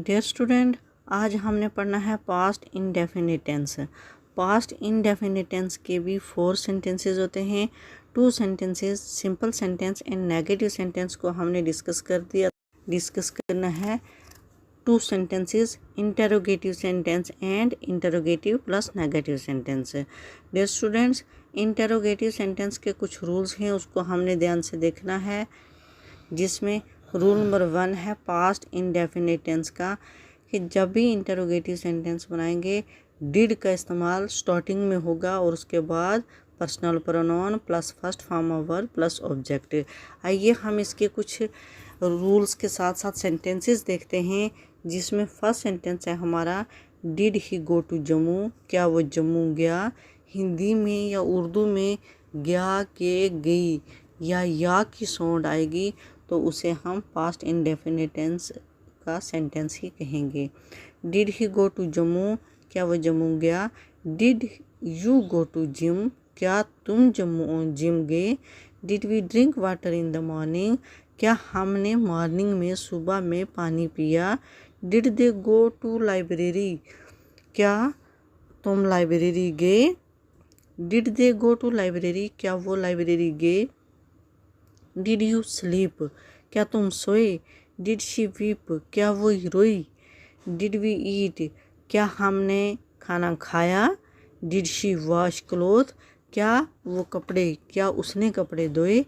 Dear student, आज हमने पढ़ना है past indefinite tense. Past indefinite tense के भी 4 सेंटेंसेस होते हैं। 2 sentences simple sentence and negative sentence को हमने डिस्कस करना है। 2 sentences interrogative sentence and interrogative plus negative sentence. Dear students, interrogative sentence के कुछ रूल्स हैं, उसको हमने ध्यान से देखना है। जिसमें रूल नंबर 1 है पास्ट इंडेफिनिट टेंस का, कि जब भी इंटरोगेटिव सेंटेंस बनाएंगे डिड का इस्तेमाल स्टार्टिंग में होगा और उसके बाद personal pronoun plus first form of verb plus object. आइए हम इसके कुछ रूल्स के साथ साथ सेंटेंसेस देखते हैं। जिसमें फर्स्ट सेंटेंस है हमारा, did he go to Jammu, क्या वो जम्मू गया। हिंदी में या उर्दू में गया के गई या की साउंड आएगी तो उसे हम पास्ट इंडेफिनिट टेंस का सेंटेंस ही कहेंगे। Did he go to Jammu, क्या वो जम्मू गया। Did you go to gym, क्या तुम जिम गए। Did we drink water in the morning, क्या हमने मॉर्निंग में सुबह में पानी पिया। Did they go to library, क्या तुम लाइब्रेरी गए। Did they go to library, क्या वो लाइब्रेरी गए। डिड यू स्लीप, क्या तुम सोए। डिड शी वीप, क्या वो रोई। डिड वी ईट, क्या हमने खाना खाया। डिड शी वॉश क्लोथ, क्या उसने कपड़े धोए।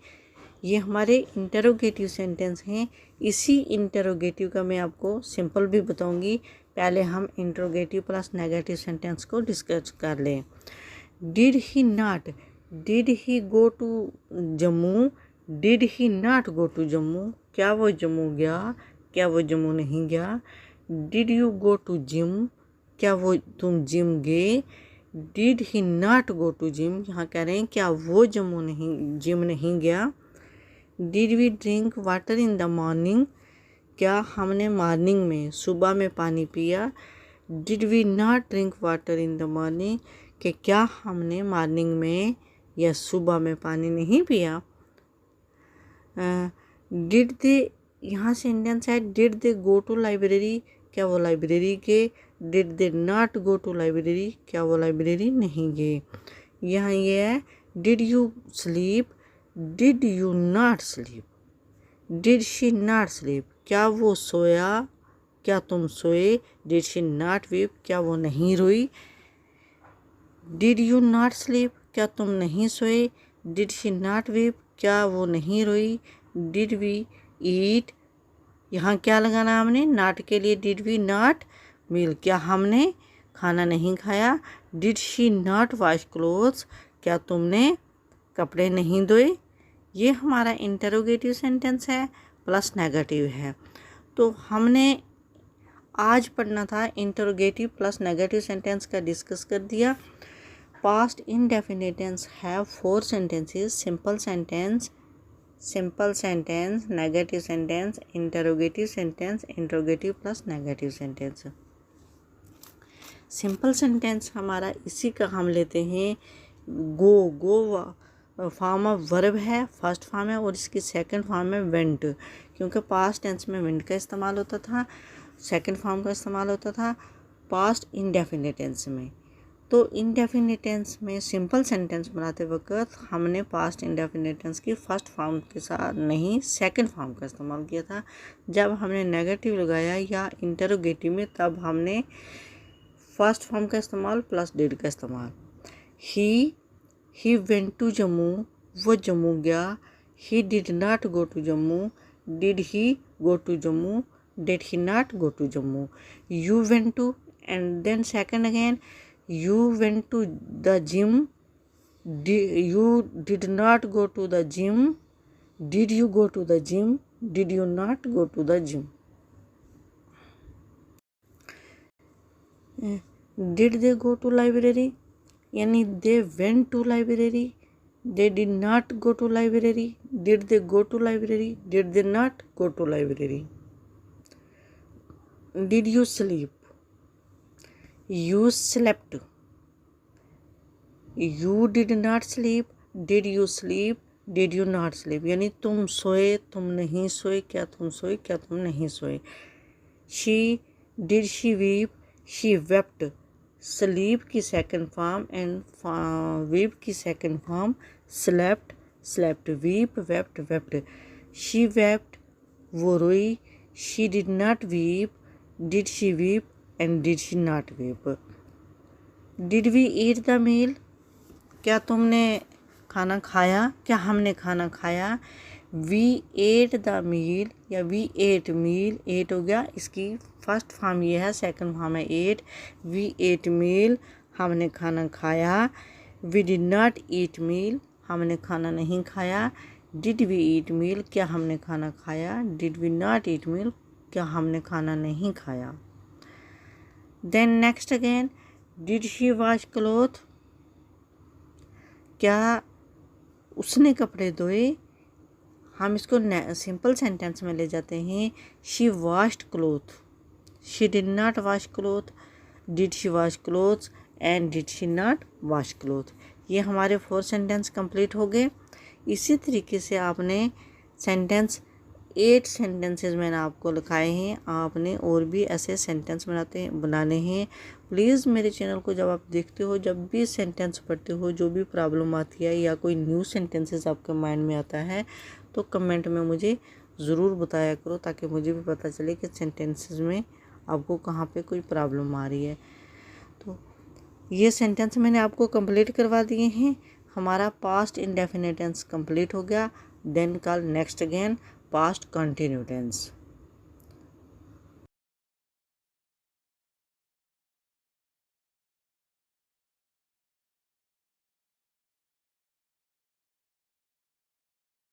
ये हमारे इंटरोगेटिव सेंटेंस हैं। इसी इंटरोगेटिव का मैं आपको सिंपल भी बताऊंगी। पहले हम इंटरोगेटिव प्लस नेगेटिव सेंटेंस को डिस्कस कर लें। Did he not, did he go to Jammu. Did he not go to Jammu, क्या वो जम्मू गया, क्या वो जम्मू नहीं गया। Did you go to gym, क्या वो तुम जिम गए। Did he not go to gym, यहाँ कह रहे हैं क्या वो जिम नहीं गया। Did we drink water in the morning, क्या हमने मॉर्निंग में सुबह में पानी पिया। Did we not drink water in the morning, कि क्या हमने मॉर्निंग में या सुबह में पानी नहीं पिया। डिड दे, यहाँ सेंटेंस है did they go to library, क्या वो लाइब्रेरी गए। Did they not go to library, क्या वो लाइब्रेरी नहीं गए। यहाँ ये है did you sleep, did you not sleep. Did she not sleep, क्या वो सोया, क्या तुम सोए। डिड शी नॉट वीप, क्या वो नहीं रोई। डिड यू नॉट स्लीप, क्या तुम नहीं सोए। डिड शी नॉट वीप, क्या वो नहीं रोई। डिड वी ईट, यहाँ क्या लगाना हमने नॉट के लिए। डिड वी नॉट मील, क्या हमने खाना नहीं खाया। Did she not wash clothes, क्या तुमने कपड़े नहीं धोए। ये हमारा इंटरोगेटिव सेंटेंस है प्लस नेगेटिव है। तो हमने आज पढ़ना था इंटरोगेटिव प्लस नेगेटिव सेंटेंस का डिस्कस कर दिया। Past indefinite tense have 4 sentences, simple sentence, negative sentence, interrogative sentence, interrogative plus negative sentence. Simple sentence हमारा इसी का हम लेते हैं। गो फॉर्म ऑफ वर्ब है, फर्स्ट फॉर्म है, और इसकी सेकंड फॉर्म है वेंट। क्योंकि पास्ट टेंस में वेंट का इस्तेमाल होता था, सेकंड फॉर्म का इस्तेमाल होता था पास्ट इंडेफिनिट टेंस में। तो इंडेफिनिट टेंस में सिंपल सेंटेंस बनाते वक्त हमने पास्ट इंडेफिनिट टेंस की फर्स्ट फॉर्म के साथ नहीं सेकंड फॉर्म का इस्तेमाल किया था। जब हमने नेगेटिव लगाया या इंटरोगेटिव में तब हमने फर्स्ट फॉर्म का इस्तेमाल प्लस डिड का इस्तेमाल। ही वेंट टू जम्मू, वो जम्मू गया। He did not go to Jammu, did he go to Jammu, did he not go to Jammu. You went to, and then second again, you went to the gym, you did not go to the gym. Did you go to the gym, did you not go to the gym. Did they go to library, यानी they went to library. They did not go to library. Did they go to library, did they not go to library. Did you sleep, you slept. You did not sleep, did you sleep, did you not sleep, यानी तुम सोए, तुम नहीं सोए, क्या तुम सोए, क्या तुम नहीं सोए। She did she weep, she wept. Sleep की सेकंड फॉर्म एंड वीप की second form slept, slept. Weep, wept, wept. She wept, वो रोई। She did not weep, did she weep and did she not weep. Did we eat the meal, क्या तुमने खाना खाया, क्या हमने खाना खाया। वी एट द मील या वी एट मील, एट हो गया, इसकी फर्स्ट फॉर्म ये है, सेकंड फॉर्म है एट। वी एट मील, हमने खाना खाया। वी डिड नॉट ईट मील, हमने खाना नहीं खाया। डिड वी ईट मील, क्या हमने खाना खाया। Did we not eat meal, क्या हमने खाना नहीं खाया। Then next again, did she wash cloth, क्या उसने कपड़े धोए। हम इसको सिंपल सेंटेंस में ले जाते हैं। She washed cloth, she did not wash cloth, did she wash clothes and did she not wash cloth. ये हमारे 4 सेंटेंस कंप्लीट हो गए। इसी तरीके से आपने सेंटेंस 8 सेंटेंसेस मैंने आपको लिखाए हैं, आपने और भी ऐसे सेंटेंस बनाने हैं। प्लीज़ मेरे चैनल को जब आप देखते हो, जब भी सेंटेंस पढ़ते हो, जो भी प्रॉब्लम आती है या कोई न्यू सेंटेंसेस आपके माइंड में आता है तो कमेंट में मुझे ज़रूर बताया करो, ताकि मुझे भी पता चले कि सेंटेंसेस में आपको कहाँ पे कोई प्रॉब्लम आ रही है। तो ये सेंटेंस मैंने आपको कंप्लीट करवा दिए हैं। हमारा पास्ट इंडेफिनिट टेंस कंप्लीट हो गया। देन कल next again past continue tense.